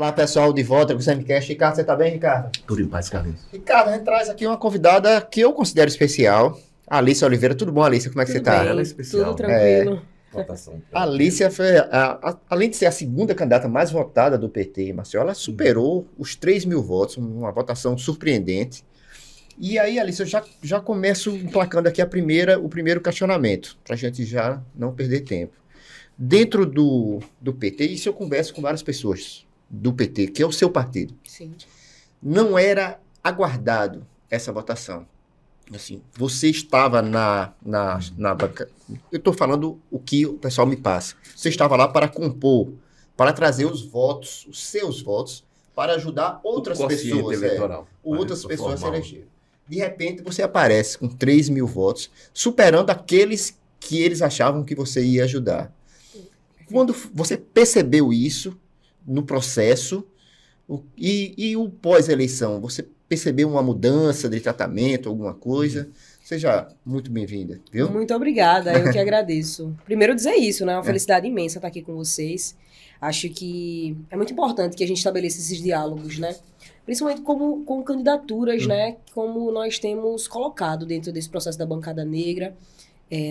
Olá, pessoal, de volta com o Semicast. Ricardo, você tá bem, Ricardo? Tudo em paz, Carlinhos. Ricardo, a gente traz aqui uma convidada que eu considero especial, a Alicia Oliveira. Tudo bom, Alicia? Como é que você tá? Ela é especial, tudo tranquilo. Votação. A Alicia foi, além de ser a segunda candidata mais votada do PT em Maceió, ela superou os 3 mil votos, uma votação surpreendente. E aí, Alicia, eu já começo emplacando aqui o primeiro questionamento, para a gente já não perder tempo. Dentro do PT, isso eu converso com várias pessoas do PT, que é o seu partido. Sim. Não era aguardado essa votação. Assim, você estava na banca. Eu estou falando o que o pessoal me passa. Você estava lá para compor, para trazer os votos, os seus votos, para ajudar outras pessoas. Outras pessoas a se elegerem. De repente, você aparece com 3 mil votos, superando aqueles que eles achavam que você ia ajudar. Quando você percebeu isso no processo e o pós-eleição, você percebeu uma mudança de tratamento, alguma coisa? Seja muito bem-vinda, viu? Muito obrigada, eu que agradeço. Primeiro dizer isso, né? É uma felicidade imensa estar aqui com vocês. Acho que é muito importante que a gente estabeleça esses diálogos, né? Principalmente com candidaturas, né? Como nós temos colocado dentro desse processo da bancada negra.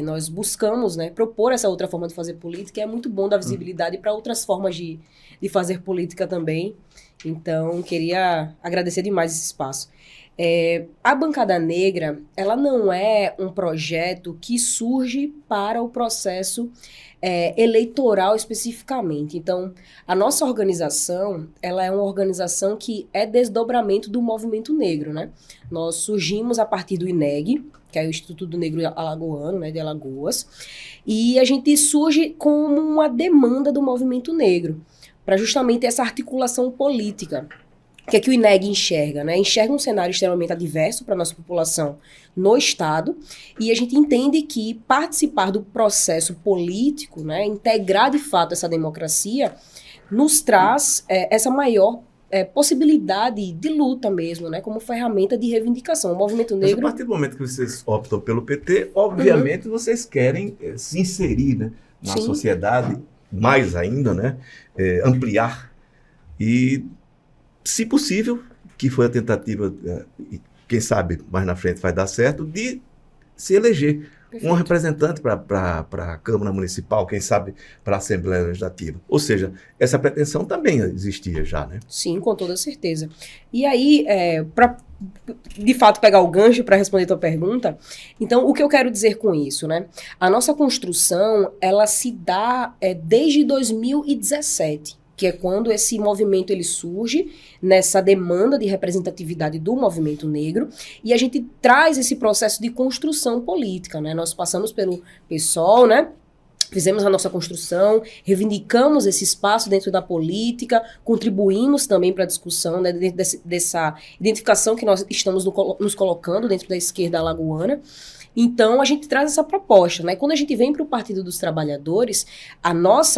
Nós buscamos, né, propor essa outra forma de fazer política, e é muito bom dar visibilidade para outras formas de fazer política também. Então, queria agradecer demais esse espaço. A Bancada Negra, ela não é um projeto que surge para o processo eleitoral especificamente. Então, a nossa organização, ela é uma organização que é desdobramento do movimento negro, né? Nós surgimos a partir do INEG, que é o Instituto Negro Alagoano, né, de Alagoas, e a gente surge como uma demanda do movimento negro, para justamente essa articulação política. O que é que o INEG enxerga, né? Enxerga um cenário extremamente adverso para a nossa população no Estado, e a gente entende que participar do processo político, né, integrar de fato essa democracia, nos traz essa maior possibilidade de luta mesmo, né, como ferramenta de reivindicação. O movimento negro... Mas a partir do momento que vocês optam pelo PT, obviamente vocês querem se inserir, né, na sociedade, mais ainda, né, ampliar e, se possível, que foi a tentativa, quem sabe mais na frente vai dar certo, de se eleger um representante para a Câmara Municipal, quem sabe para a Assembleia Legislativa. Ou seja, essa pretensão também existia já, né? Sim, com toda certeza. E aí, para de fato pegar o gancho para responder a tua pergunta, então o que eu quero dizer com isso, né? A nossa construção, ela se dá desde 2017. Que é quando esse movimento ele surge nessa demanda de representatividade do movimento negro, e a gente traz esse processo de construção política, né? Nós passamos pelo PSOL, né? Fizemos a nossa construção, reivindicamos esse espaço dentro da política, contribuímos também para a discussão, né, dessa identificação que nós estamos nos colocando dentro da esquerda alagoana. Então, a gente traz essa proposta, né? Quando a gente vem para o Partido dos Trabalhadores,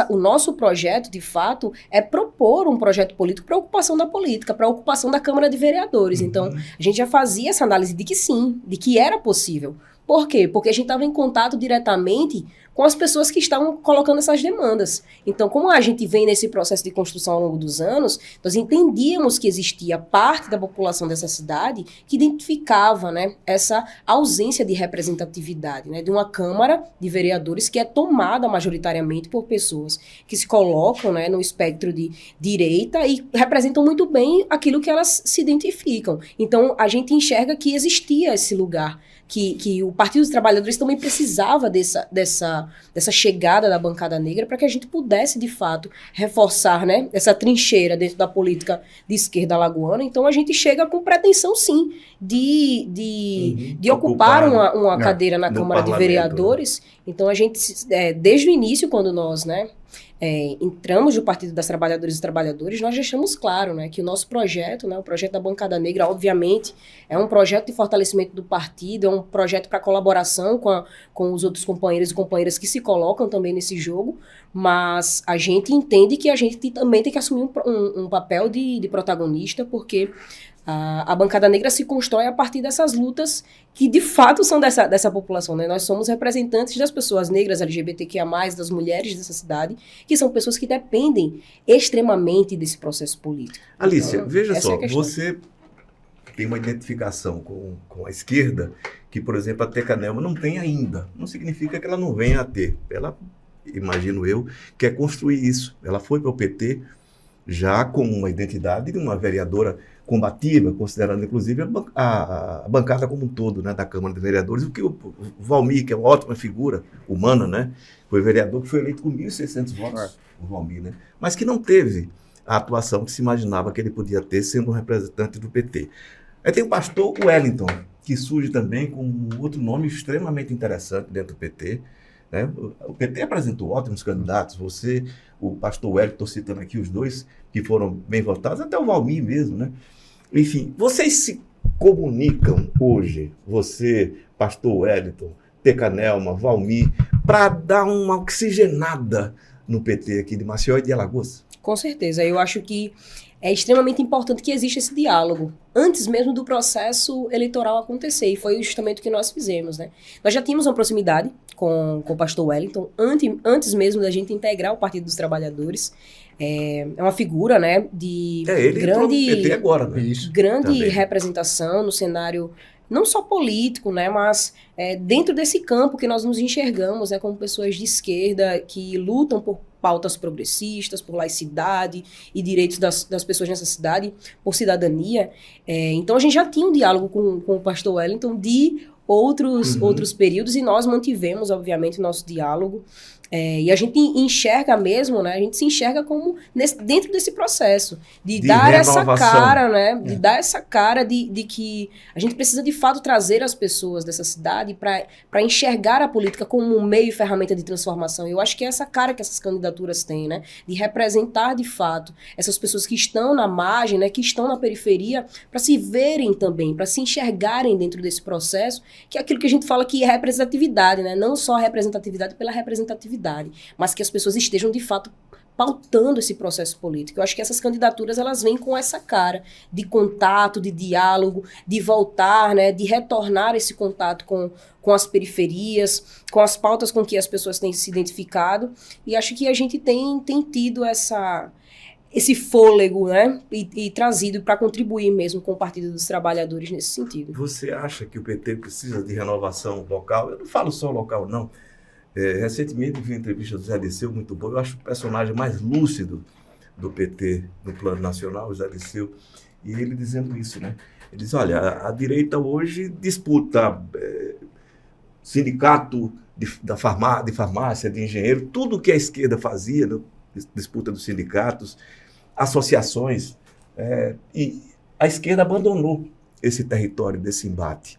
o nosso projeto, de fato, é propor um projeto político para a ocupação da política, para a ocupação da Câmara de Vereadores. Então, a gente já fazia essa análise de que sim, de que era possível. Por quê? Porque a gente estava em contato diretamente com as pessoas que estavam colocando essas demandas. Então, como a gente vem nesse processo de construção ao longo dos anos, nós entendíamos que existia parte da população dessa cidade que identificava, né, essa ausência de representatividade, né, de uma Câmara de Vereadores que é tomada majoritariamente por pessoas que se colocam, né, no espectro de direita e representam muito bem aquilo que elas se identificam. Então, a gente enxerga que existia esse lugar, que o Partido dos Trabalhadores também precisava dessa chegada da bancada negra para que a gente pudesse, de fato, reforçar, né, essa trincheira dentro da política de esquerda alagoana. Então, a gente chega com pretensão, sim, de ocupar uma cadeira na Câmara de Vereadores. Né? Então, a gente, desde o início, quando nós, né, entramos no Partido das Trabalhadoras e Trabalhadores, nós deixamos claro, né, que o nosso projeto, né, o projeto da Bancada Negra, obviamente, é um projeto de fortalecimento do partido, é um projeto para colaboração com os outros companheiros e companheiras que se colocam também nesse jogo, mas a gente entende que a gente também tem que assumir um papel de protagonista, porque A bancada negra se constrói a partir dessas lutas que, de fato, são dessa população, né? Nós somos representantes das pessoas negras, LGBTQIA+, das mulheres dessa cidade, que são pessoas que dependem extremamente desse processo político. Alicia, então, veja só, é você tem uma identificação com a esquerda que, por exemplo, a Teca Nelma não tem ainda. Não significa que ela não venha a ter. Ela, imagino eu, quer construir isso. Ela foi para o PT já com uma identidade de uma vereadora combativa, considerando inclusive a bancada como um todo, né, da Câmara de Vereadores, o que o Valmir, que é uma ótima figura humana, né, foi vereador que foi eleito com 1.600 votos, o Valmir, né, mas que não teve a atuação que se imaginava que ele podia ter sendo um representante do PT. Aí tem o pastor Wellington, que surge também com um outro nome extremamente interessante dentro do PT, né? O PT apresentou ótimos candidatos, você, o pastor Wellington, citando aqui os dois que foram bem votados, até o Valmir mesmo, né? Enfim, vocês se comunicam hoje, você, pastor Wellington, Teca Nelma, Valmir, para dar uma oxigenada no PT aqui de Maceió e de Alagoas? Com certeza, eu acho que é extremamente importante que exista esse diálogo, antes mesmo do processo eleitoral acontecer, e foi justamente o que nós fizemos, né? Nós já tínhamos uma proximidade com o pastor Wellington, antes mesmo da gente integrar o Partido dos Trabalhadores. É uma figura, né, de ele grande, PT agora, né? grande representação no cenário, não só político, né, mas dentro desse campo que nós nos enxergamos, né, como pessoas de esquerda que lutam por pautas progressistas, por laicidade e direitos das pessoas nessa cidade, por cidadania. Então a gente já tinha um diálogo com o pastor Wellington de outros períodos, e nós mantivemos, obviamente, o nosso diálogo. E a gente enxerga mesmo, né? A gente se enxerga como dentro desse processo de dar renovação. essa cara, né? De dar essa cara de que a gente precisa, de fato, trazer as pessoas dessa cidade para enxergar a política como um meio e ferramenta de transformação. Eu acho que é essa cara que essas candidaturas têm, né? De representar, de fato, essas pessoas que estão na margem, né? Que estão na periferia, para se verem também, para se enxergarem dentro desse processo, que é aquilo que a gente fala que é representatividade, né? Não só representatividade pela representatividade, mas que as pessoas estejam, de fato, pautando esse processo político. Eu acho que essas candidaturas, elas vêm com essa cara de contato, de diálogo, de voltar, né, de retornar esse contato com as periferias, com as pautas com que as pessoas têm se identificado, e acho que a gente tem tido esse fôlego, né, e trazido para contribuir mesmo com o Partido dos Trabalhadores nesse sentido. Você acha que o PT precisa de renovação local? Eu não falo só local, não. Recentemente vi uma entrevista do Zé Disseu, muito boa. Eu acho o personagem mais lúcido do PT no plano nacional, o Zé Disseu, e ele dizendo isso, né? Ele diz, olha, a direita hoje disputa sindicato de farmácia, de engenheiro, tudo que a esquerda fazia, né? Disputa dos sindicatos, associações, e a esquerda abandonou esse território desse embate.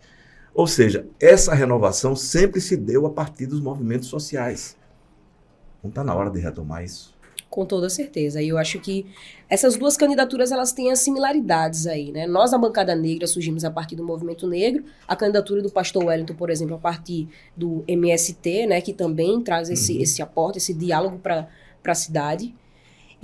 Ou seja, essa renovação sempre se deu a partir dos movimentos sociais. Não está na hora de retomar isso? Com toda certeza. E eu acho que essas duas candidaturas, elas têm as similaridades aí, né? Nós, na bancada negra, surgimos a partir do movimento negro. A candidatura do pastor Wellington, por exemplo, a partir do MST, né? Que também traz esse aporte, esse diálogo para a cidade.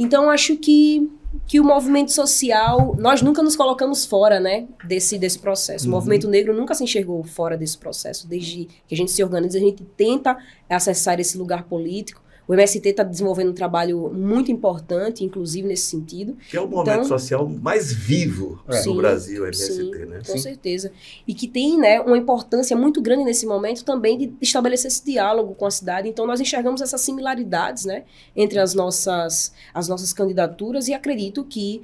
Então, acho que o movimento social, nós nunca nos colocamos fora, né, desse processo. O movimento negro nunca se enxergou fora desse processo. Desde que a gente se organiza, a gente tenta acessar esse lugar político. O MST está desenvolvendo um trabalho muito importante, inclusive nesse sentido. Que é o movimento social mais vivo do Brasil, o MST, sim, né? Com certeza. E que tem, né, uma importância muito grande nesse momento também de estabelecer esse diálogo com a cidade. Então, nós enxergamos essas similaridades, né, entre as nossas candidaturas, e acredito que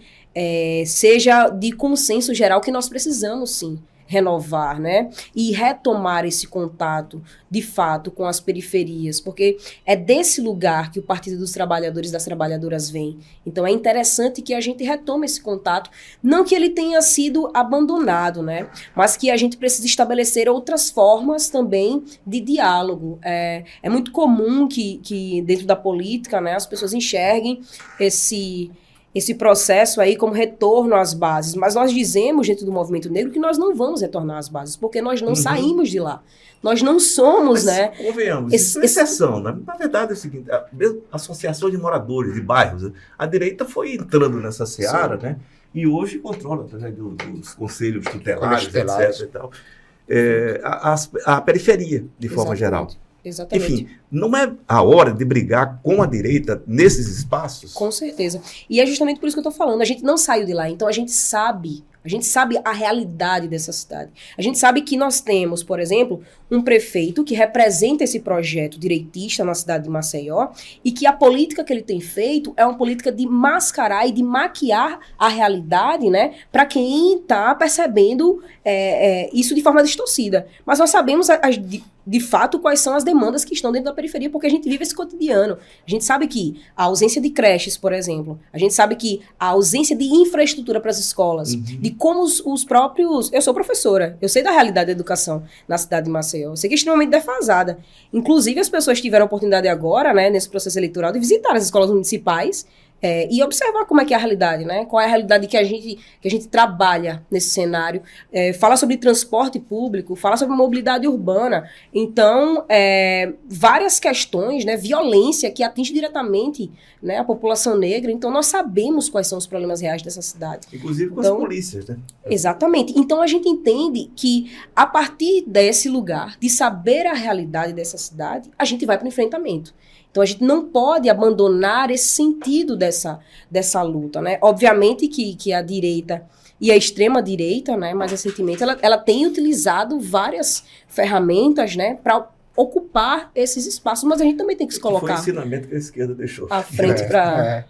seja de consenso geral que nós precisamos, sim, renovar, né, e retomar esse contato, de fato, com as periferias, porque é desse lugar que o Partido dos Trabalhadores e das Trabalhadoras vem. Então é interessante que a gente retome esse contato, não que ele tenha sido abandonado, né, mas que a gente precisa estabelecer outras formas também de diálogo. É muito comum que dentro da política, né, as pessoas enxerguem esse processo aí como retorno às bases. Mas nós dizemos, dentro do movimento negro, que nós não vamos retornar às bases, porque nós não saímos de lá. Nós não somos, né? Convenhamos, isso é exceção, né? Na verdade é o seguinte, a associação de moradores de bairros, a direita foi entrando nessa seara, né? e hoje controla através dos conselhos tutelares, Tutelares. etc. E tal, a periferia, de forma geral. Exatamente. Enfim, não é a hora de brigar com a direita nesses espaços? Com certeza. E é justamente por isso que eu tô falando. A gente não saiu de lá, então a gente sabe a realidade dessa cidade. A gente sabe que nós temos, por exemplo, um prefeito que representa esse projeto direitista na cidade de Maceió e que a política que ele tem feito é uma política de mascarar e de maquiar a realidade, né, para quem está percebendo isso de forma distorcida. Mas nós sabemos de fato quais são as demandas que estão dentro da periferia, porque a gente vive esse cotidiano. A gente sabe que a ausência de creches, por exemplo, a gente sabe que a ausência de infraestrutura para as escolas, de como os próprios... Eu sou professora, eu sei da realidade da educação na cidade de Maceió, eu sei que é extremamente defasada. Inclusive, as pessoas tiveram a oportunidade agora, né, nesse processo eleitoral, de visitar as escolas municipais e observar como é que é a realidade, né? Qual é a realidade que a gente trabalha nesse cenário. Fala sobre transporte público, fala sobre mobilidade urbana. Então, várias questões, né? Violência que atinge diretamente, né, a população negra. Então, nós sabemos quais são os problemas reais dessa cidade. Inclusive com as polícias, né? Exatamente. Então, a gente entende que, a partir desse lugar, de saber a realidade dessa cidade, a gente vai para o enfrentamento. Então, a gente não pode abandonar esse sentido dessa luta, né? Obviamente que a direita e a extrema-direita, né, mais recentemente, ela tem utilizado várias ferramentas, né, para ocupar esses espaços, mas a gente também tem que se colocar... Foi o ensinamento que a esquerda deixou. À frente para...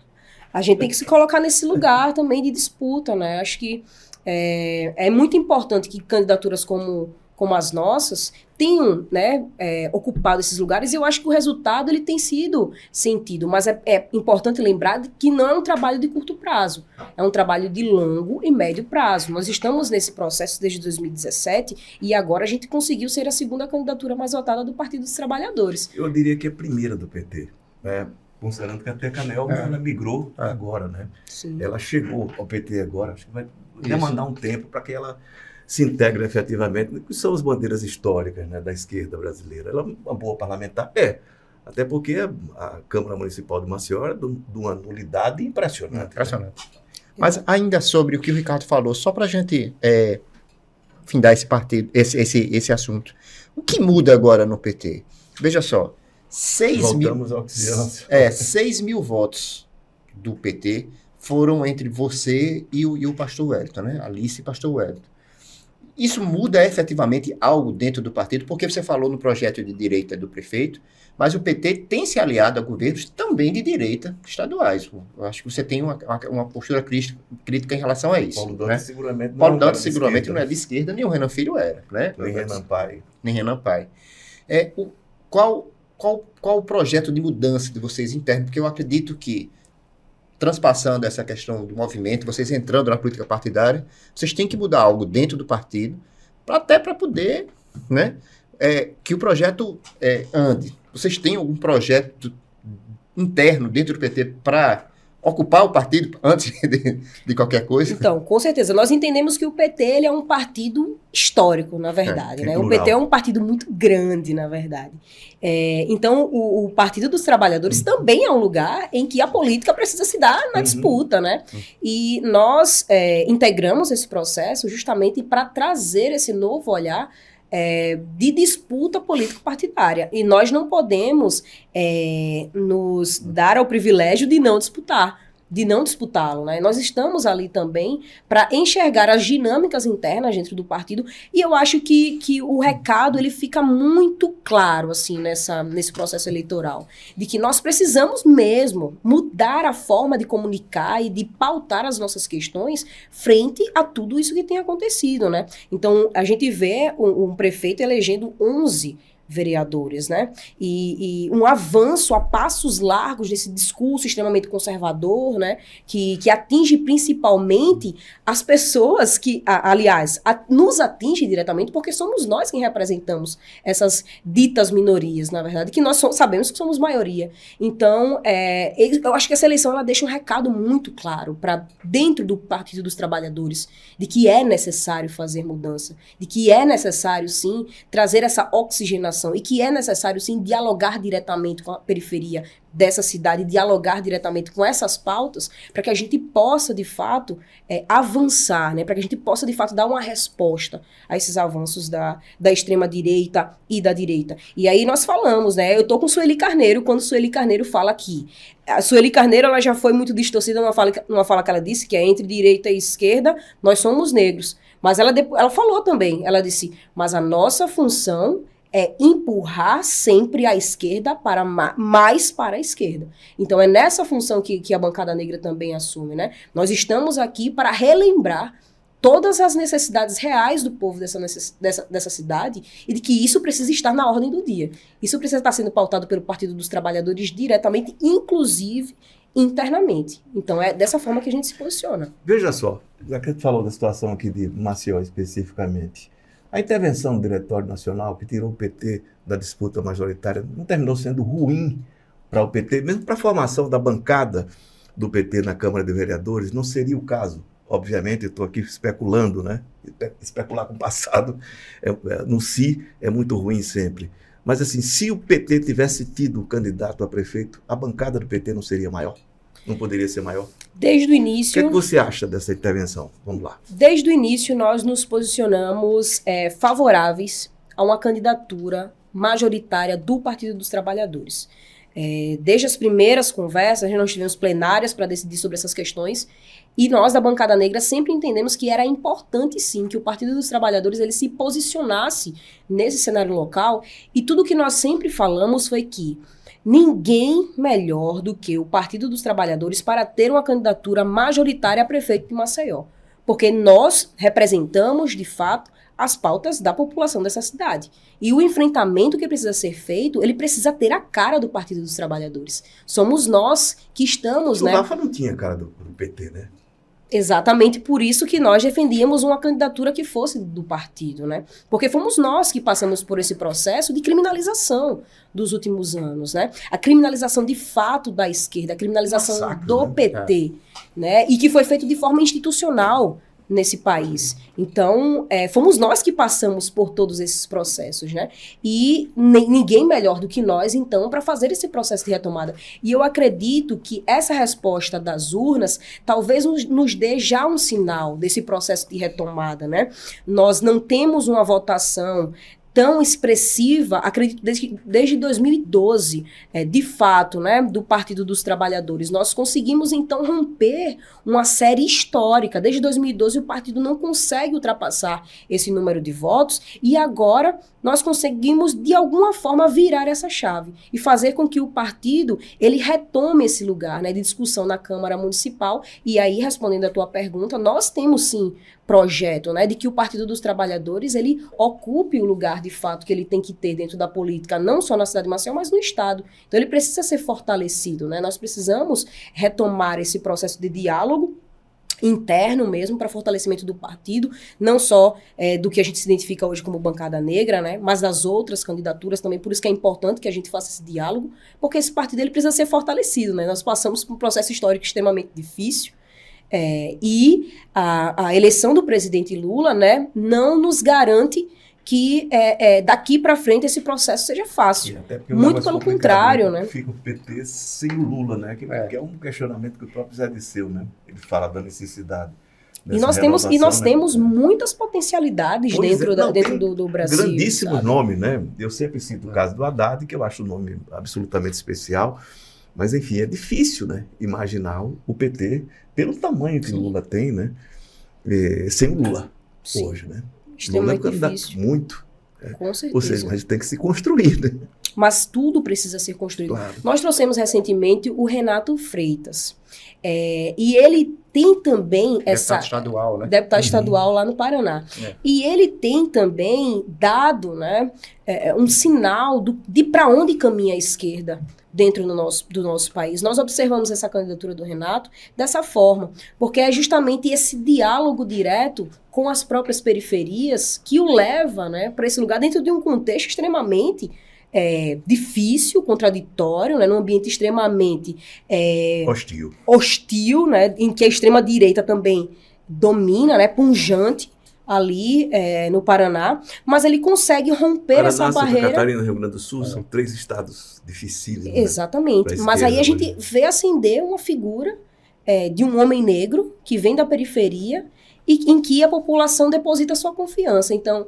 A gente tem que se colocar nesse lugar também de disputa, né? Acho que é muito importante que candidaturas como as nossas tenham, né, ocupado esses lugares, e eu acho que o resultado ele tem sido sentido, mas é importante lembrar que não é um trabalho de curto prazo, é um trabalho de longo e médio prazo. Nós estamos nesse processo desde 2017 e agora a gente conseguiu ser a segunda candidatura mais votada do Partido dos Trabalhadores. Eu diria que é a primeira do PT, né? Considerando que até Canel ela migrou agora, né? Sim. Ela chegou ao PT agora, acho que vai demandar um tempo para que ela se integre efetivamente, que são as bandeiras históricas, né, da esquerda brasileira. Ela é uma boa parlamentar? Até porque a Câmara Municipal de Maceió é de uma nulidade impressionante. Impressionante. Né? Mas ainda sobre o que o Ricardo falou, só para a gente findar esse assunto. O que muda agora no PT? Veja só, 6 mil votos do PT foram entre você e o pastor Wellington, né? Alice e pastor Wellington. Isso muda efetivamente algo dentro do partido, porque você falou no projeto de direita do prefeito, mas o PT tem se aliado a governos também de direita estaduais. Eu acho que você tem uma postura crítica em relação a isso. Paulo Dantas seguramente não é de esquerda, nem o Renan Filho era. Né? Nem Renan Pai. Qual o projeto de mudança de vocês interno? Porque eu acredito que, transpassando essa questão do movimento, vocês entrando na política partidária, vocês têm que mudar algo dentro do partido, até para poder, né, que o projeto ande. Vocês têm algum projeto interno dentro do PT para ocupar o partido antes de qualquer coisa? Então, com certeza. Nós entendemos que o PT ele é um partido histórico, na verdade. Né? O PT é um partido muito grande, na verdade. Então, o Partido dos Trabalhadores também é um lugar em que a política precisa se dar na disputa, né? E nós integramos esse processo justamente para trazer esse novo olhar de disputa político-partidária. E nós não podemos nos dar ao privilégio de não disputá-lo, né? Nós estamos ali também para enxergar as dinâmicas internas dentro do partido, e eu acho que o recado ele fica muito claro assim, nesse processo eleitoral, de que nós precisamos mesmo mudar a forma de comunicar e de pautar as nossas questões frente a tudo isso que tem acontecido, né? Então, a gente vê um prefeito elegendo 11 vereadores, né? E um avanço a passos largos desse discurso extremamente conservador, né? Que atinge principalmente as pessoas que, aliás, nos atinge diretamente porque somos nós quem representamos essas ditas minorias, na verdade, que nós sabemos que somos maioria. Então, eu acho que essa eleição ela deixa um recado muito claro para dentro do Partido dos Trabalhadores de que é necessário fazer mudança, de que é necessário, sim, trazer essa oxigenação população e que é necessário, sim, dialogar diretamente com a periferia dessa cidade, dialogar diretamente com essas pautas, para que a gente possa, de fato, avançar, né? Para que a gente possa, de fato, dar uma resposta a esses avanços da extrema-direita e da direita. E aí nós falamos, né? Eu estou com Sueli Carneiro, quando Sueli Carneiro fala aqui. A Sueli Carneiro, ela já foi muito distorcida numa fala que ela disse, que é entre direita e esquerda, nós somos negros. Mas ela falou também, ela disse, mas a nossa função é empurrar sempre a esquerda mais para a esquerda. Então é nessa função que a bancada negra também assume, né? Nós estamos aqui para relembrar todas as necessidades reais do povo dessa cidade e de que isso precisa estar na ordem do dia. Isso precisa estar sendo pautado pelo Partido dos Trabalhadores diretamente, inclusive internamente. Então é dessa forma que a gente se posiciona. Veja só, já que a gente falou da situação aqui de Maceió especificamente, a intervenção do Diretório Nacional, que tirou o PT da disputa majoritária, não terminou sendo ruim para o PT, mesmo para a formação da bancada do PT na Câmara de Vereadores, não seria o caso. Obviamente, eu estou aqui especulando, né? Especular com o passado no si é muito ruim sempre. Mas, assim, se o PT tivesse tido um candidato a prefeito, a bancada do PT não seria maior? Não poderia ser maior? Desde o início... O que você acha dessa intervenção? Vamos lá. Desde o início, nós nos posicionamos favoráveis a uma candidatura majoritária do Partido dos Trabalhadores. Desde as primeiras conversas, nós tivemos plenárias para decidir sobre essas questões, e nós, da bancada negra, sempre entendemos que era importante, sim, que o Partido dos Trabalhadores ele se posicionasse nesse cenário local, e tudo que nós sempre falamos foi que ninguém melhor do que o Partido dos Trabalhadores para ter uma candidatura majoritária a prefeito de Maceió, porque nós representamos, de fato, as pautas da população dessa cidade. E o enfrentamento que precisa ser feito, ele precisa ter a cara do Partido dos Trabalhadores. Somos nós que estamos, o né? O Rafa não tinha cara do PT, né? Exatamente por isso que nós defendíamos uma candidatura que fosse do partido, né? Porque fomos nós que passamos por esse processo de criminalização dos últimos anos, né? A criminalização de fato da esquerda, a criminalização do PT, né? E que foi feito de forma institucional nesse país. Então, fomos nós que passamos por todos esses processos, né? E ninguém melhor do que nós, então, para fazer esse processo de retomada. E eu acredito que essa resposta das urnas talvez nos dê já um sinal desse processo de retomada, né? Nós não temos uma votação tão expressiva, acredito, desde 2012, de fato, né, do Partido dos Trabalhadores. Nós conseguimos, então, romper uma série histórica. Desde 2012, o partido não consegue ultrapassar esse número de votos e agora nós conseguimos, de alguma forma, virar essa chave e fazer com que o partido ele retome esse lugar, né, de discussão na Câmara Municipal. E aí, respondendo a tua pergunta, nós temos, sim, projeto, né, de que o Partido dos Trabalhadores ele ocupe o lugar de fato que ele tem que ter dentro da política, não só na cidade de Maceió, mas no estado. Então ele precisa ser fortalecido, né? Nós precisamos retomar esse processo de diálogo interno mesmo para fortalecimento do partido, não só do que a gente se identifica hoje como bancada negra, né, mas das outras candidaturas também. Por isso que é importante que a gente faça esse diálogo, porque esse partido ele precisa ser fortalecido, né? Nós passamos por um processo histórico extremamente difícil. E a eleição do presidente Lula, né, não nos garante que daqui para frente esse processo seja fácil. Muito pelo contrário, né? Fica o PT sem o Lula, né? Que é um questionamento que o próprio Zé Disseu, né? Ele fala da necessidade. E nós temos muitas potencialidades dentro do Brasil. Grandíssimos nomes, né? Eu sempre cito o caso do Haddad, que eu acho um nome absolutamente especial. Mas, enfim, é difícil, né, imaginar o PT, pelo tamanho que o Lula tem, né, sem o Lula hoje, né? Extremamente Lula é um candidato difícil. Muito. Com certeza. Ou seja, mas tem que se construir, né? Mas tudo precisa ser construído. Claro. Nós trouxemos recentemente o Renato Freitas. E ele tem também Deputado estadual, né? Deputado estadual lá no Paraná. E ele tem também dado, né, um sinal de para onde caminha a esquerda dentro do nosso país. Nós observamos essa candidatura do Renato dessa forma, porque é justamente esse diálogo direto com as próprias periferias que o leva, né, para esse lugar dentro de um contexto extremamente difícil, contraditório, né, num ambiente extremamente hostil, né, em que a extrema-direita também domina, né, punjante, ali no Paraná, mas ele consegue romper Paraná, essa Santa barreira. Catarina, Rio Grande do Sul, são 3 estados difíceis. Exatamente. Né? Mas aí a gente hoje. vê ascender uma figura de um homem negro que vem da periferia e em que a população deposita sua confiança. Então,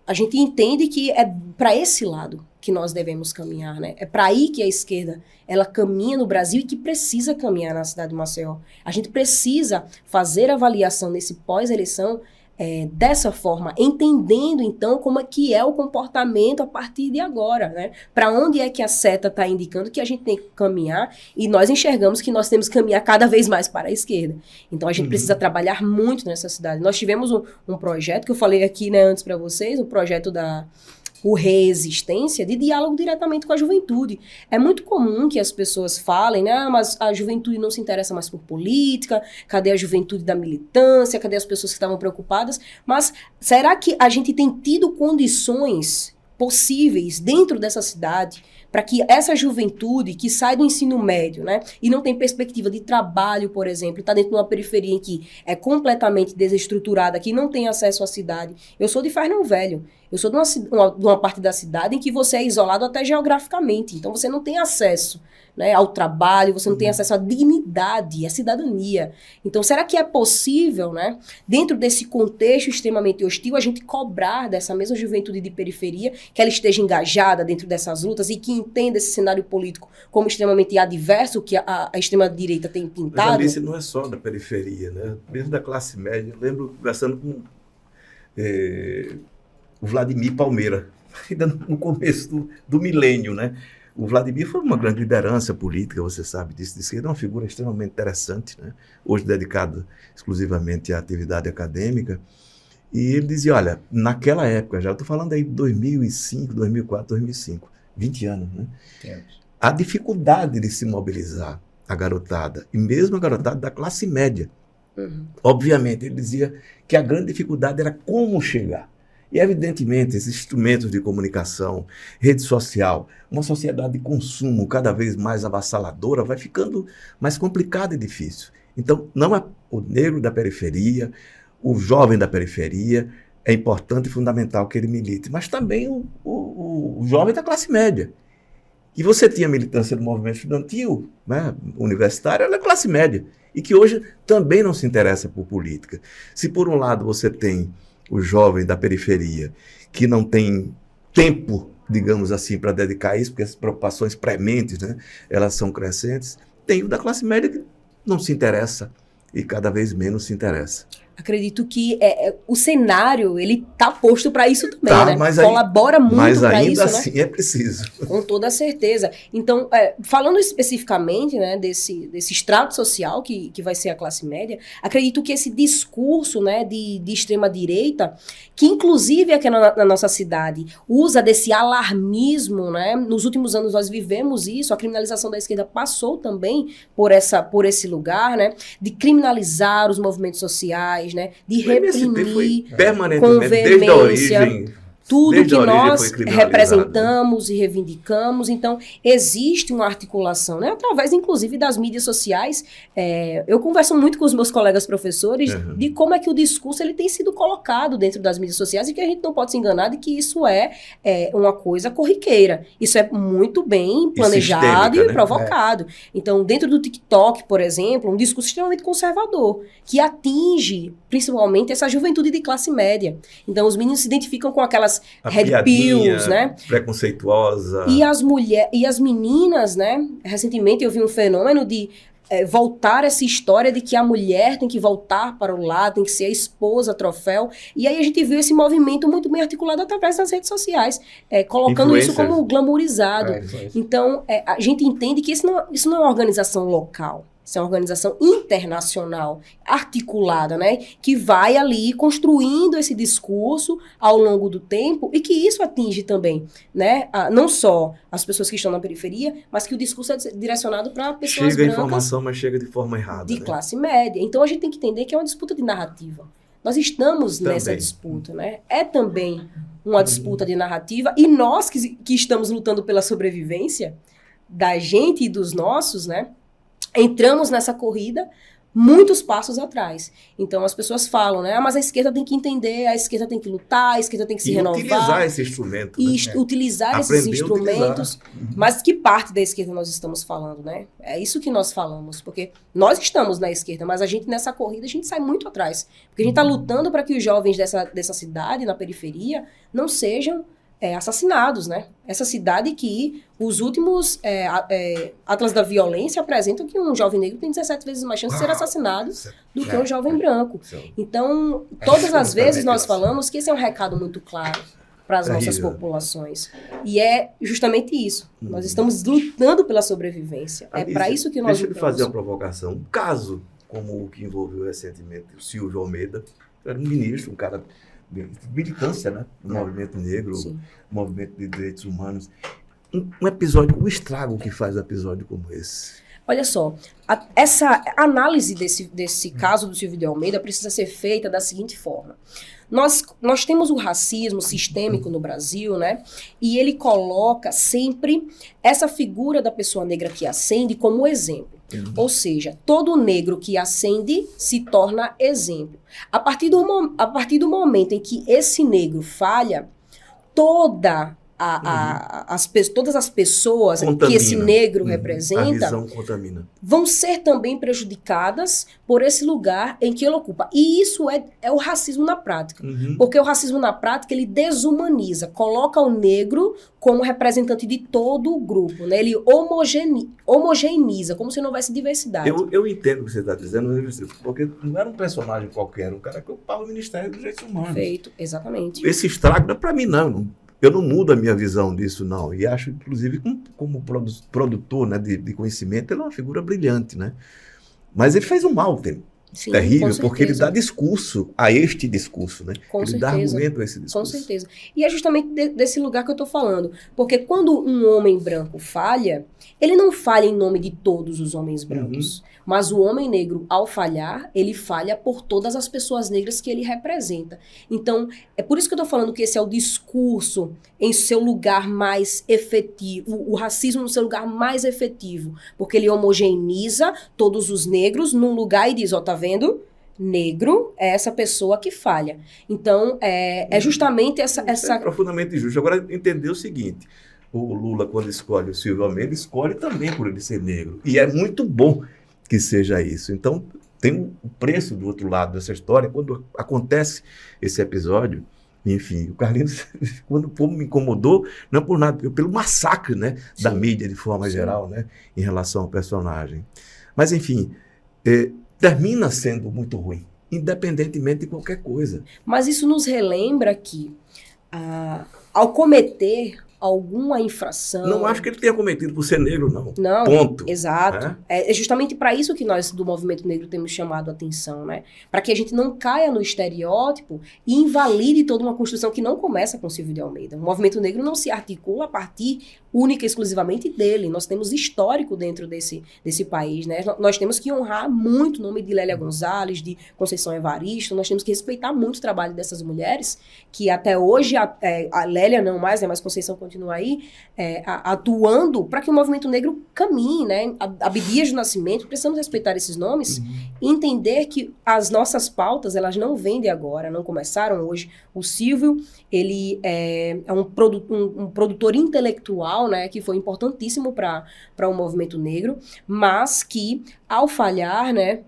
a gente entende que é para esse lado que nós devemos caminhar, né? É para aí que a esquerda ela caminha no Brasil e que precisa caminhar na cidade de Maceió. A gente precisa fazer avaliação nesse pós-eleição dessa forma, entendendo então como é que é o comportamento a partir de agora, né? Para onde é que a seta está indicando que a gente tem que caminhar, e nós enxergamos que nós temos que caminhar cada vez mais para a esquerda. Então a gente precisa trabalhar muito nessa cidade. Nós tivemos um projeto que eu falei aqui, né, antes para vocês, o projeto o Reexistência, de diálogo diretamente com a juventude. É muito comum que as pessoas falem, né, mas a juventude não se interessa mais por política, cadê a juventude da militância, cadê as pessoas que estavam preocupadas? Mas será que a gente tem tido condições possíveis dentro dessa cidade para que essa juventude que sai do ensino médio, né, e não tem perspectiva de trabalho, por exemplo, está dentro de uma periferia em que é completamente desestruturada, que não tem acesso à cidade. Eu sou de Fernão Velho, eu sou de uma parte da cidade em que você é isolado até geograficamente, então você não tem acesso, né, ao trabalho, você não tem acesso à dignidade, à cidadania. Então, será que é possível, né, dentro desse contexto extremamente hostil, a gente cobrar dessa mesma juventude de periferia que ela esteja engajada dentro dessas lutas e que entenda esse cenário político como extremamente adverso que a extrema-direita tem pintado? Mas, Alice, não é só da periferia, né? Mesmo da classe média. Eu lembro conversando com o Vladimir Palmeira, ainda no começo do milênio, né? O Vladimir foi uma grande liderança política, você sabe disso, de esquerda, é uma figura extremamente interessante, né? Hoje dedicado exclusivamente à atividade acadêmica. E ele dizia, olha, naquela época, já estou falando aí de 2005, 2004, 2005, 20 anos, né? A dificuldade de se mobilizar a garotada, e mesmo a garotada da classe média. Obviamente, ele dizia que a grande dificuldade era como chegar. E, evidentemente, esses instrumentos de comunicação, rede social, uma sociedade de consumo cada vez mais avassaladora, vai ficando mais complicado e difícil. Então, não é o negro da periferia, o jovem da periferia, é importante e fundamental que ele milite, mas também o jovem da classe média. E você tinha militância do movimento estudantil, né, universitário, ela é classe média, e que hoje também não se interessa por política. Se, por um lado, você tem o jovem da periferia, que não tem tempo, digamos assim, para dedicar a isso, porque as preocupações prementes, né, elas são crescentes, tem o da classe média que não se interessa e cada vez menos se interessa. Acredito que o cenário, ele tá posto para isso também, né? Mas colabora muito para isso, mas ainda né? assim é preciso. Com toda certeza. Então, falando especificamente, né, desse extrato social que vai ser a classe média, acredito que esse discurso, né, de extrema-direita, que inclusive aqui na nossa cidade usa desse alarmismo, né? Nos últimos anos nós vivemos isso, a criminalização da esquerda passou também por esse lugar, né? De criminalizar os movimentos sociais, né, de reprimir com veemência tudo que nós representamos, né, e reivindicamos. Então, existe uma articulação, né, através, inclusive, das mídias sociais. Eu converso muito com os meus colegas professores de como é que o discurso ele tem sido colocado dentro das mídias sociais e que a gente não pode se enganar de que isso é uma coisa corriqueira. Isso é muito bem planejado e provocado. Então, dentro do TikTok, por exemplo, um discurso extremamente conservador, que atinge, principalmente, essa juventude de classe média. Então, os meninos se identificam com aquelas red pills, né? Preconceituosa. E as meninas, né? Recentemente eu vi um fenômeno de voltar essa história de que a mulher tem que voltar para o lado, tem que ser a esposa troféu. E aí a gente viu esse movimento muito bem articulado através das redes sociais, colocando isso como glamourizado. Então, a gente entende que isso não é uma organização local. Isso é uma organização internacional, articulada, né? Que vai ali construindo esse discurso ao longo do tempo e que isso atinge também, né? Não só as pessoas que estão na periferia, mas que o discurso é direcionado para pessoas brancas. Chega a informação, mas chega de forma errada. De classe média. Então a gente tem que entender que é uma disputa de narrativa. Nós estamos nessa disputa, né? É também uma disputa de narrativa e nós que estamos lutando pela sobrevivência da gente e dos nossos, né? Entramos nessa corrida muitos passos atrás. Então as pessoas falam, né? Mas a esquerda tem que entender, a esquerda tem que lutar, a esquerda tem que se renovar. Utilizar esse instrumento. E utilizar esses instrumentos. Mas que parte da esquerda nós estamos falando, né? É isso que nós falamos. Porque nós estamos na esquerda, mas a gente nessa corrida, a gente sai muito atrás. Porque a gente está lutando para que os jovens dessa cidade, na periferia, não sejam assassinados, né? Essa cidade que os últimos atlas da violência apresentam que um jovem negro tem 17 vezes mais chance de ser assassinado do que um jovem branco. Então, todas as vezes nós falamos que esse é um recado muito claro para as nossas populações. E é justamente isso. Nós estamos lutando pela sobrevivência. É para isso que nós lutamos. Deixa eu fazer uma provocação. Um caso como o que envolveu recentemente o Silvio Almeida, era um ministro, um cara de militância, né? Do movimento negro, movimento de direitos humanos. Um episódio, o estrago que faz um episódio como esse. Olha só, essa análise desse caso do Silvio de Almeida precisa ser feita da seguinte forma. Nós temos o racismo sistêmico no Brasil, né? E ele coloca sempre essa figura da pessoa negra que ascende como exemplo. Ou seja, todo negro que ascende se torna exemplo. A partir do momento em que esse negro falha, todas as pessoas que esse negro representa vão ser também prejudicadas por esse lugar em que ele ocupa. E isso é o racismo na prática. Porque o racismo na prática, ele desumaniza, coloca o negro como representante de todo o grupo, né? Ele homogeneiza, como se não houvesse diversidade. Eu entendo o que você está dizendo, porque não era um personagem qualquer, um cara que ocupava o Ministério dos Direitos Humanos. Perfeito, exatamente. Esse estrago, para mim, não. Eu não mudo a minha visão disso, não. E acho, inclusive, como produtor, né, de conhecimento, ele é uma figura brilhante, né? Mas ele fez um mal terrível, porque ele dá discurso a este discurso, né? Ele dá argumento a esse discurso. Com certeza. E é justamente desse lugar que eu estou falando. Porque quando um homem branco falha, ele não falha em nome de todos os homens brancos. Mas o homem negro, ao falhar, ele falha por todas as pessoas negras que ele representa. Então, é por isso que eu estou falando que esse é o discurso em seu lugar mais efetivo, o racismo no seu lugar mais efetivo, porque ele homogeneiza todos os negros num lugar e diz, tá vendo? Negro é essa pessoa que falha. Então, é justamente essa... É profundamente injusto. Agora, entender o seguinte, o Lula, quando escolhe o Silvio Almeida, escolhe também por ele ser negro. E é muito bom que seja isso. Então, tem um preço do outro lado dessa história. Quando acontece esse episódio, enfim, o Carlinhos, quando me incomodou, não por nada, pelo massacre, né, da mídia de forma geral, né, em relação ao personagem. Mas, enfim, termina sendo muito ruim, independentemente de qualquer coisa. Mas isso nos relembra que, ao cometer alguma infração... Não acho que ele tenha cometido por ser negro, não. Não, ponto. Exato. É justamente para isso que nós, do movimento negro, temos chamado a atenção, né? Para que a gente não caia no estereótipo e invalide toda uma construção que não começa com Silvio de Almeida. O movimento negro não se articula a partir única e exclusivamente dele. Nós temos histórico dentro desse país, né? Nós temos que honrar muito o nome de Lélia Gonzalez, de Conceição Evaristo, nós temos que respeitar muito o trabalho dessas mulheres, que até hoje, a Lélia não mais, né? Mas Conceição continua aí, atuando para que o movimento negro caminhe, né? Abdias do Nascimento, precisamos respeitar esses nomes e entender que as nossas pautas, elas não vêm de agora, não começaram hoje. O Silvio, ele é um produtor intelectual, né, que foi importantíssimo para o movimento negro, mas que, ao falhar, né,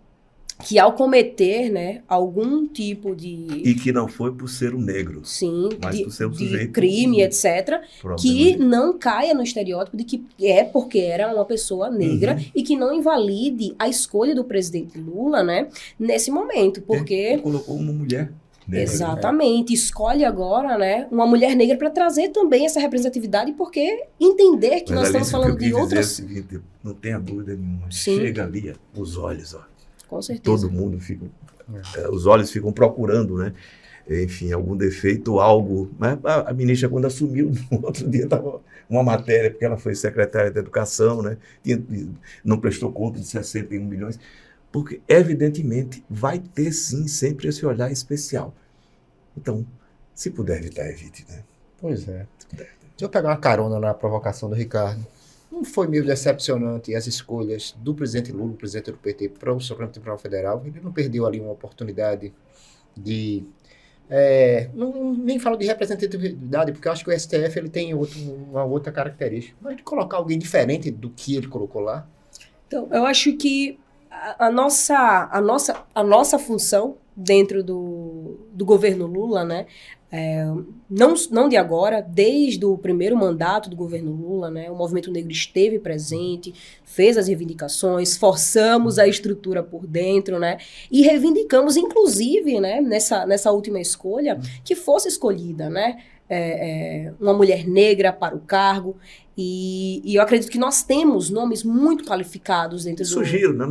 que ao cometer, né, algum tipo de... E que não foi por ser um negro. Sim, mas por ser um sujeito, de crime, etc. Que não caia no estereótipo de que é porque era uma pessoa negra e que não invalide a escolha do presidente Lula, né, nesse momento, porque... Ele colocou uma mulher negra. Exatamente. Escolhe agora, né, uma mulher negra para trazer também essa representatividade, porque entender que nós estamos falando de outras... Dizer é o seguinte, não tenha dúvida nenhuma. Sim. Chega ali, os olhos, ó. Com certeza. Todo mundo fica... os olhos ficam procurando, né? Enfim, algum defeito, algo... Mas a ministra, quando assumiu, no outro dia estava uma matéria, porque ela foi secretária de Educação, né? Não prestou conta de 61 milhões. Porque, evidentemente, vai ter, sim, sempre esse olhar especial. Então, se puder evitar, evite, né? Pois é. Deixa eu pegar uma carona na provocação do Ricardo. não foi meio decepcionante as escolhas do presidente Lula, o presidente do PT, para o Supremo Tribunal Federal? Ele não perdeu ali uma oportunidade de... nem falo de representatividade, porque eu acho que o STF ele tem uma outra característica, mas de colocar alguém diferente do que ele colocou lá? Então, eu acho que a nossa função dentro do governo Lula, né, não de agora, desde o primeiro mandato do governo Lula, né, o movimento negro esteve presente, fez as reivindicações, forçamos a estrutura por dentro, né, e reivindicamos, inclusive, né, nessa última escolha, que fosse escolhida, né, uma mulher negra para o cargo, e eu acredito que nós temos nomes muito qualificados dentro Surgiram, né?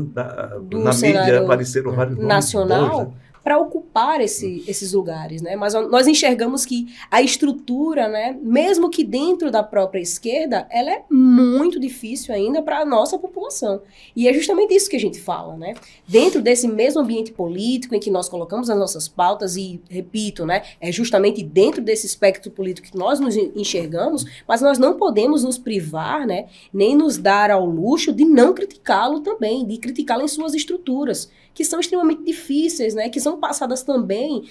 Na cenário mídia apareceram vários nomes nacional, bons, né? para ocupar esses lugares, né? Mas nós enxergamos que a estrutura, né, mesmo que dentro da própria esquerda, ela é muito difícil ainda para a nossa população. E é justamente isso que a gente fala, né? Dentro desse mesmo ambiente político em que nós colocamos as nossas pautas, e, repito, né, é justamente dentro desse espectro político que nós nos enxergamos, mas nós não podemos nos privar, né, nem nos dar ao luxo de não criticá-lo também, de criticá-lo em suas estruturas, que são extremamente difíceis, né, que são passadas também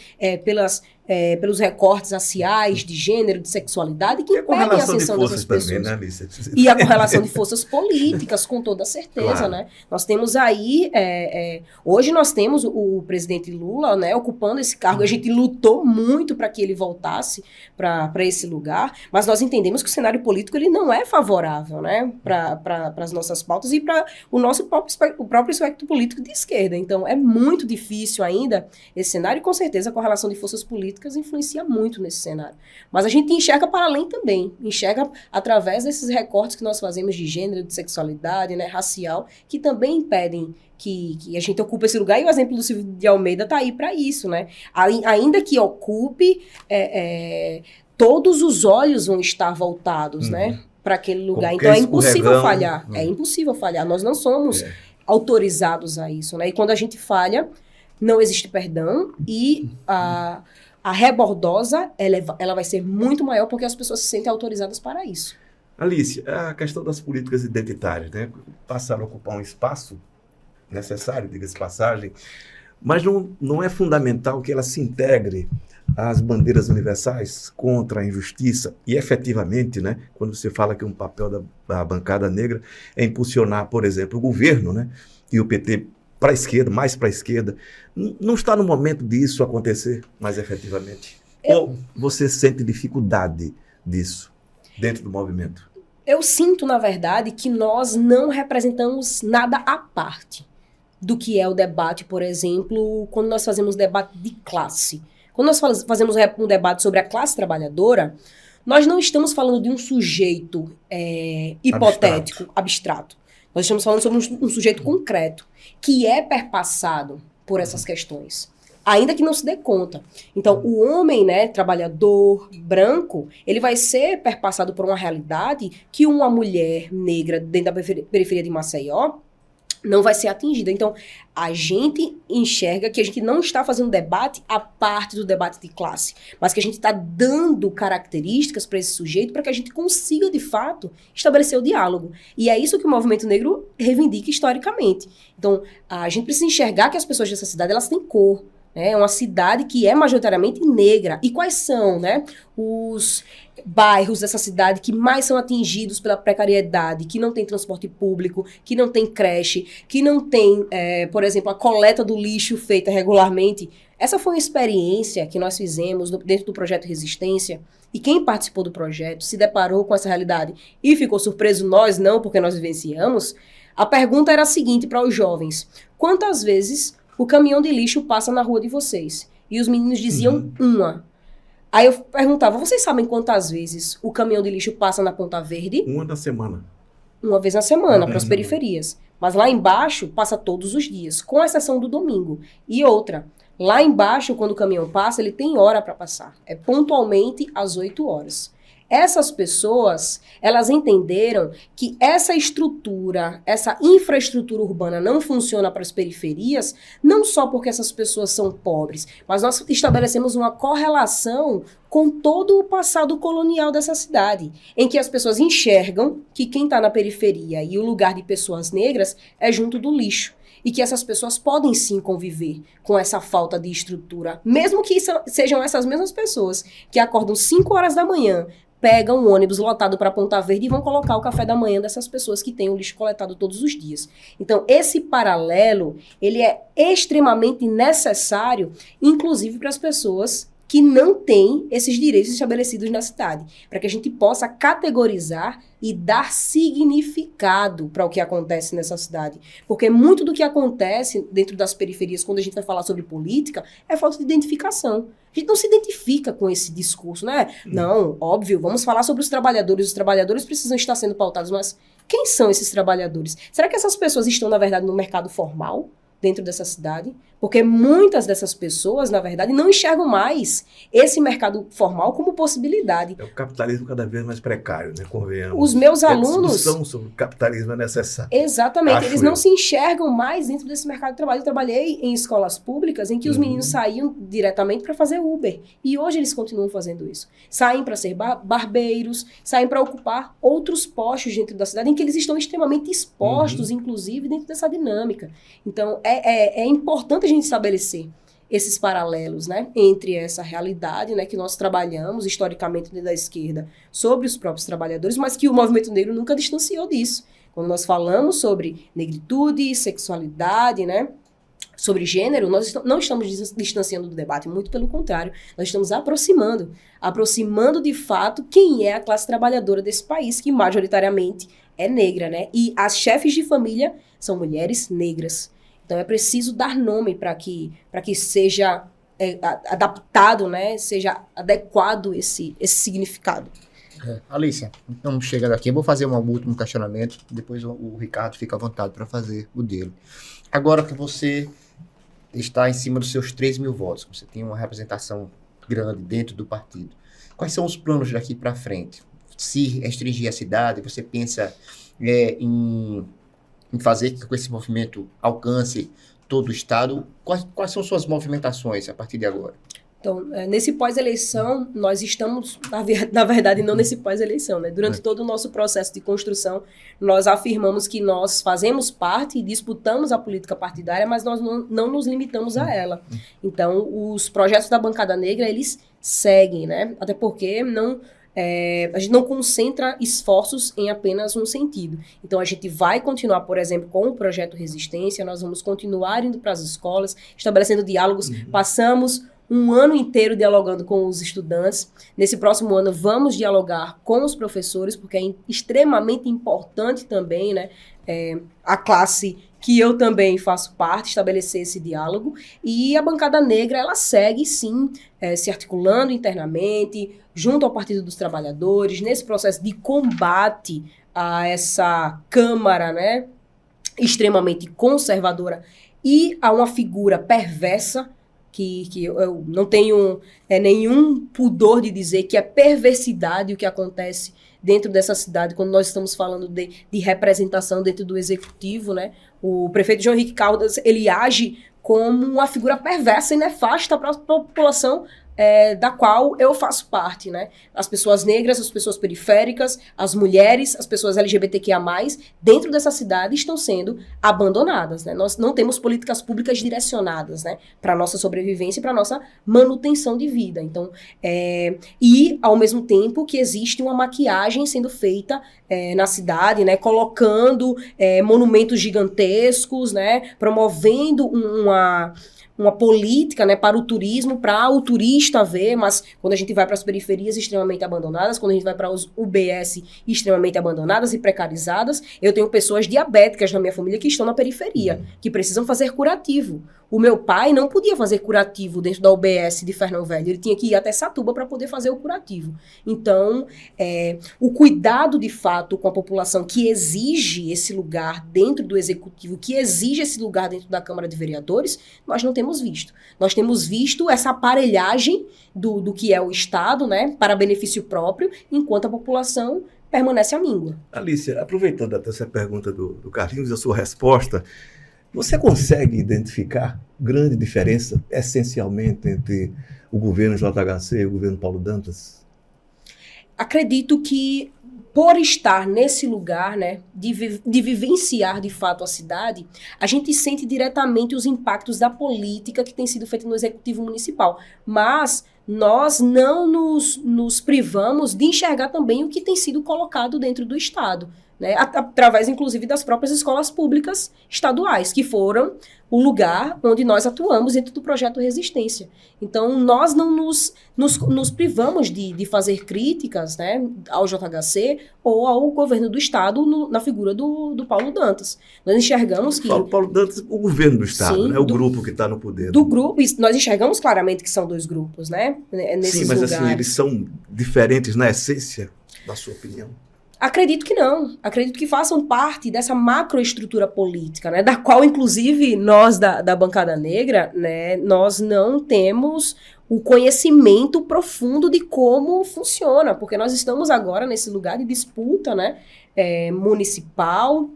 pelos recortes raciais, de gênero, de sexualidade, que impedem a ascensão dessas pessoas. Também, né, Alicia? E a correlação de forças políticas, com toda certeza, Claro. né? Nós temos aí, hoje nós temos o presidente Lula, né, ocupando esse cargo. A gente lutou muito para que ele voltasse para esse lugar, mas nós entendemos que o cenário político ele não é favorável, né, para as nossas pautas e para o próprio espectro político de esquerda. Então, é muito difícil ainda esse cenário, e com certeza a correlação de forças políticas influencia muito nesse cenário. Mas a gente enxerga para além também, enxerga através desses recortes que nós fazemos de gênero, de sexualidade, né, racial, que também impedem que a gente ocupe esse lugar, e o exemplo do Silvio de Almeida está aí para isso, né? Ainda que ocupe, todos os olhos vão estar voltados, né, para aquele lugar. Qualquer Então é impossível escorregão, falhar, é impossível falhar. Nós não somos autorizados a isso, né? E quando a gente falha, não existe perdão, e a rebordosa, ela vai ser muito maior porque as pessoas se sentem autorizadas para isso. Alice, a questão das políticas identitárias, né? Passaram a ocupar um espaço necessário, diga-se de passagem, mas não é fundamental que ela se integre às bandeiras universais contra a injustiça e, efetivamente, né, quando você fala que um papel da bancada negra é impulsionar, por exemplo, o governo, né, e o PT para a esquerda, mais para a esquerda, não está no momento disso acontecer mais efetivamente? Ou você sente dificuldade disso dentro do movimento? Eu sinto, na verdade, que nós não representamos nada à parte do que é o debate, por exemplo, quando nós fazemos debate de classe. Quando nós fazemos um debate sobre a classe trabalhadora, nós não estamos falando de um sujeito hipotético, abstrato. Nós estamos falando sobre um sujeito concreto, que é perpassado por essas questões, ainda que não se dê conta. Então, o homem, né, trabalhador, branco, ele vai ser perpassado por uma realidade que uma mulher negra dentro da periferia de Maceió não vai ser atingida. Então, a gente enxerga que a gente não está fazendo debate à parte do debate de classe, mas que a gente está dando características para esse sujeito para que a gente consiga, de fato, estabelecer o diálogo. E é isso que o movimento negro reivindica historicamente. Então, a gente precisa enxergar que as pessoas dessa cidade, elas têm cor. É uma cidade que é majoritariamente negra. E quais são, né, os bairros dessa cidade que mais são atingidos pela precariedade, que não tem transporte público, que não tem creche, que não tem, por exemplo, a coleta do lixo feita regularmente? Essa foi uma experiência que nós fizemos dentro do projeto Resistência, e quem participou do projeto se deparou com essa realidade e ficou surpreso, nós não, porque nós vivenciamos. A pergunta era a seguinte para os jovens: quantas vezes o caminhão de lixo passa na rua de vocês? E os meninos diziam uma. Aí eu perguntava: vocês sabem quantas vezes o caminhão de lixo passa na Ponta Verde? Uma na semana. Uma vez na semana, para as periferias. Mas lá embaixo passa todos os dias, com exceção do domingo. E outra, lá embaixo, quando o caminhão passa, ele tem hora para passar. É pontualmente às 8 horas. Essas pessoas, elas entenderam que essa estrutura, essa infraestrutura urbana não funciona para as periferias, não só porque essas pessoas são pobres, mas nós estabelecemos uma correlação com todo o passado colonial dessa cidade, em que as pessoas enxergam que quem está na periferia e o lugar de pessoas negras é junto do lixo. E que essas pessoas podem sim conviver com essa falta de estrutura, mesmo que sejam essas mesmas pessoas que acordam 5 horas da manhã, pegam um ônibus lotado para Ponta Verde e vão colocar o café da manhã dessas pessoas que têm o lixo coletado todos os dias. Então, esse paralelo, ele é extremamente necessário, inclusive para as pessoas que não têm esses direitos estabelecidos na cidade, para que a gente possa categorizar e dar significado para o que acontece nessa cidade. Porque muito do que acontece dentro das periferias, quando a gente vai falar sobre política, é falta de identificação. A gente não se identifica com esse discurso, né? Não, óbvio, vamos falar sobre os trabalhadores precisam estar sendo pautados, mas quem são esses trabalhadores? Será que essas pessoas estão, na verdade, no mercado formal dentro dessa cidade? Porque muitas dessas pessoas, na verdade, não enxergam mais esse mercado formal como possibilidade. É o capitalismo cada vez mais precário, né? Convenhamos. Os meus alunos... A discussão sobre o capitalismo é necessária. Exatamente. Eles não se enxergam mais dentro desse mercado de trabalho. Eu trabalhei em escolas públicas em que os meninos saíam diretamente para fazer Uber. E hoje eles continuam fazendo isso. Saem para ser barbeiros, saem para ocupar outros postos dentro da cidade em que eles estão extremamente expostos, inclusive, dentro dessa dinâmica. Então, é importante a gente estabelecer esses paralelos, né, entre essa realidade, né, que nós trabalhamos historicamente dentro da esquerda sobre os próprios trabalhadores, mas que o movimento negro nunca distanciou disso. Quando nós falamos sobre negritude, sexualidade, né, sobre gênero, nós não estamos distanciando do debate, muito pelo contrário, nós estamos aproximando de fato quem é a classe trabalhadora desse país, que majoritariamente é negra, né, e as chefes de família são mulheres negras. Então, é preciso dar nome para que seja adaptado, né? Seja adequado esse significado. Alícia, então chegando aqui, eu vou fazer um último questionamento, depois o Ricardo fica à vontade para fazer o dele. Agora que você está em cima dos seus 3.000 votos, você tem uma representação grande dentro do partido, quais são os planos daqui para frente? Se restringir a cidade, você pensa em fazer que esse movimento alcance todo o Estado? Quais são suas movimentações a partir de agora? Então, nesse pós-eleição, nós estamos, na verdade, não nesse pós-eleição, né? Durante todo o nosso processo de construção, nós afirmamos que nós fazemos parte e disputamos a política partidária, mas nós não nos limitamos a ela. Então, os projetos da Bancada Negra, eles seguem, né? Até porque a gente não concentra esforços em apenas um sentido. Então, a gente vai continuar, por exemplo, com o projeto Resistência, nós vamos continuar indo para as escolas, estabelecendo diálogos, passamos um ano inteiro dialogando com os estudantes. Nesse próximo ano, vamos dialogar com os professores, porque é extremamente importante também, né, a classe que eu também faço parte, estabelecer esse diálogo. E a Bancada Negra, ela segue, sim, se articulando internamente, junto ao Partido dos Trabalhadores, nesse processo de combate a essa Câmara, né, extremamente conservadora e a uma figura perversa, que eu não tenho nenhum pudor de dizer que é perversidade o que acontece dentro dessa cidade, quando nós estamos falando de representação dentro do executivo, né? O prefeito João Henrique Caldas, ele age como uma figura perversa e nefasta para a população da qual eu faço parte, né? As pessoas negras, as pessoas periféricas, as mulheres, as pessoas LGBTQIA+, dentro dessa cidade estão sendo abandonadas, né? Nós não temos políticas públicas direcionadas, né, para a nossa sobrevivência e para a nossa manutenção de vida. Então, e ao mesmo tempo que existe uma maquiagem sendo feita na cidade, né, colocando monumentos gigantescos, né, promovendo uma política, né, para o turismo, para o turista ver, mas quando a gente vai para as periferias extremamente abandonadas, quando a gente vai para os UBS extremamente abandonadas e precarizadas, eu tenho pessoas diabéticas na minha família que estão na periferia, que precisam fazer curativo. O meu pai não podia fazer curativo dentro da UBS de Fernão Velho, ele tinha que ir até Satuba para poder fazer o curativo. Então, o cuidado de fato com a população que exige esse lugar dentro do executivo, que exige esse lugar dentro da Câmara de Vereadores, nós não temos temos visto. Nós temos visto essa aparelhagem do que é o Estado, né, para benefício próprio, enquanto a população permanece à míngua. Alícia, aproveitando até essa pergunta do Carlinhos e a sua resposta, você consegue identificar grande diferença, essencialmente, entre o governo JHC e o governo Paulo Dantas? Acredito que, por estar nesse lugar, né, de vivenciar de fato a cidade, a gente sente diretamente os impactos da política que tem sido feita no Executivo Municipal. Mas nós não nos privamos de enxergar também o que tem sido colocado dentro do Estado, né, através, inclusive, das próprias escolas públicas estaduais, que foram o lugar onde nós atuamos dentro do projeto Resistência. Então, nós não nos privamos de fazer críticas, né, ao JHC ou ao governo do Estado na figura do Paulo Dantas. Nós enxergamos que... Paulo Dantas, o governo do Estado, sim, né, o grupo que está no poder. Do grupo, nós enxergamos claramente que são dois grupos, né, nesses sim, mas lugares. assim, eles são diferentes na essência, na sua opinião? Acredito que não. Acredito que façam parte dessa macroestrutura política, né, da qual, inclusive, nós da bancada negra, né, nós não temos o conhecimento profundo de como funciona, porque nós estamos agora nesse lugar de disputa, né, municipal,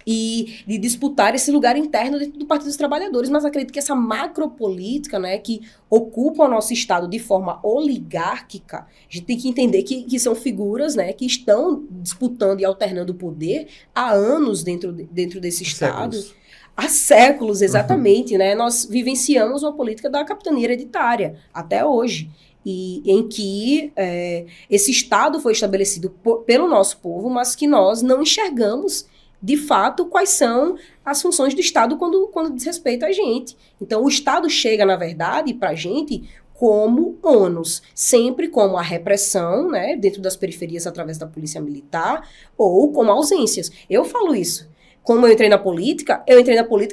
e de disputar esse lugar interno dentro do Partido dos Trabalhadores, mas acredito que essa macropolítica, né, que ocupa o nosso Estado de forma oligárquica, a gente tem que entender que são figuras, né, que estão disputando e alternando o poder há anos dentro desse Estado. Séculos. Há séculos, exatamente, né? Nós vivenciamos uma política da capitania hereditária até hoje, e em que esse Estado foi estabelecido pelo nosso povo, mas que nós não enxergamos de fato, quais são as funções do Estado quando diz respeito a gente. Então, o Estado chega, na verdade, para a gente como ônus, sempre como a repressão, né, dentro das periferias através da polícia militar, ou como ausências. Eu falo isso. Como eu entrei na política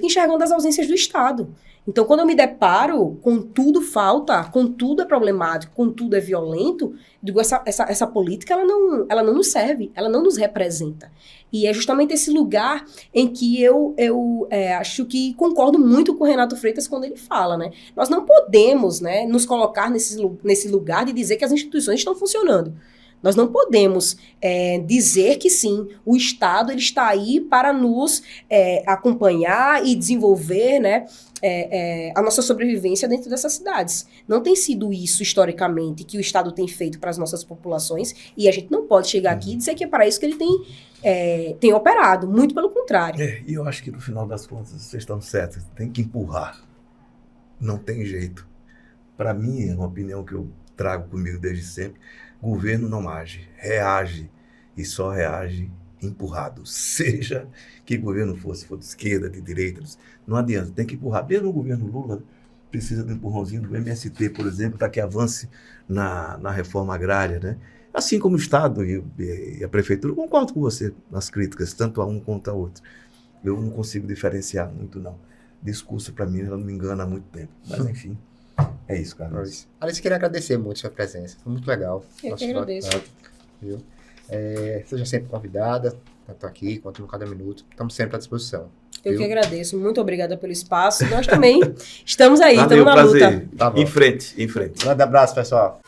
enxergando as ausências do Estado. Então, quando eu me deparo com tudo falta, com tudo é problemático, com tudo é violento, digo, essa política ela não nos serve, ela não nos representa. E é justamente esse lugar em que eu acho que concordo muito com o Renato Freitas quando ele fala, né? Nós não podemos, né, nos colocar nesse lugar de dizer que as instituições estão funcionando. Nós não podemos dizer que sim, o Estado ele está aí para nos acompanhar e desenvolver, né, a nossa sobrevivência dentro dessas cidades. Não tem sido isso, historicamente, que o Estado tem feito para as nossas populações, e a gente não pode chegar aqui e dizer que é para isso que ele tem operado, muito pelo contrário. E eu acho que no final das contas, vocês estão certos, tem que empurrar. Não tem jeito. Para mim, é uma opinião que eu trago comigo desde sempre, governo não age, reage, e só reage empurrado. Seja que governo for de esquerda, de direita, não adianta, tem que empurrar. Mesmo o governo Lula precisa de um empurrãozinho do MST, por exemplo, para que avance na reforma agrária, né? Assim como o Estado e a Prefeitura, eu concordo com você nas críticas, tanto a um quanto a outro. Eu não consigo diferenciar muito, não. Discurso, para mim, ela não me engana há muito tempo. Mas, enfim, é isso, Carlos. Alice, queria agradecer muito a sua presença. Foi muito legal. Eu que agradeço. Viu? Seja sempre convidada, tanto aqui quanto no Cada Minuto. Estamos sempre à disposição. Eu que agradeço. Muito obrigada pelo espaço. Nós também estamos aí, Valeu, estamos na prazer. luta. Tá bom. Em frente, em frente. Grande abraço, pessoal.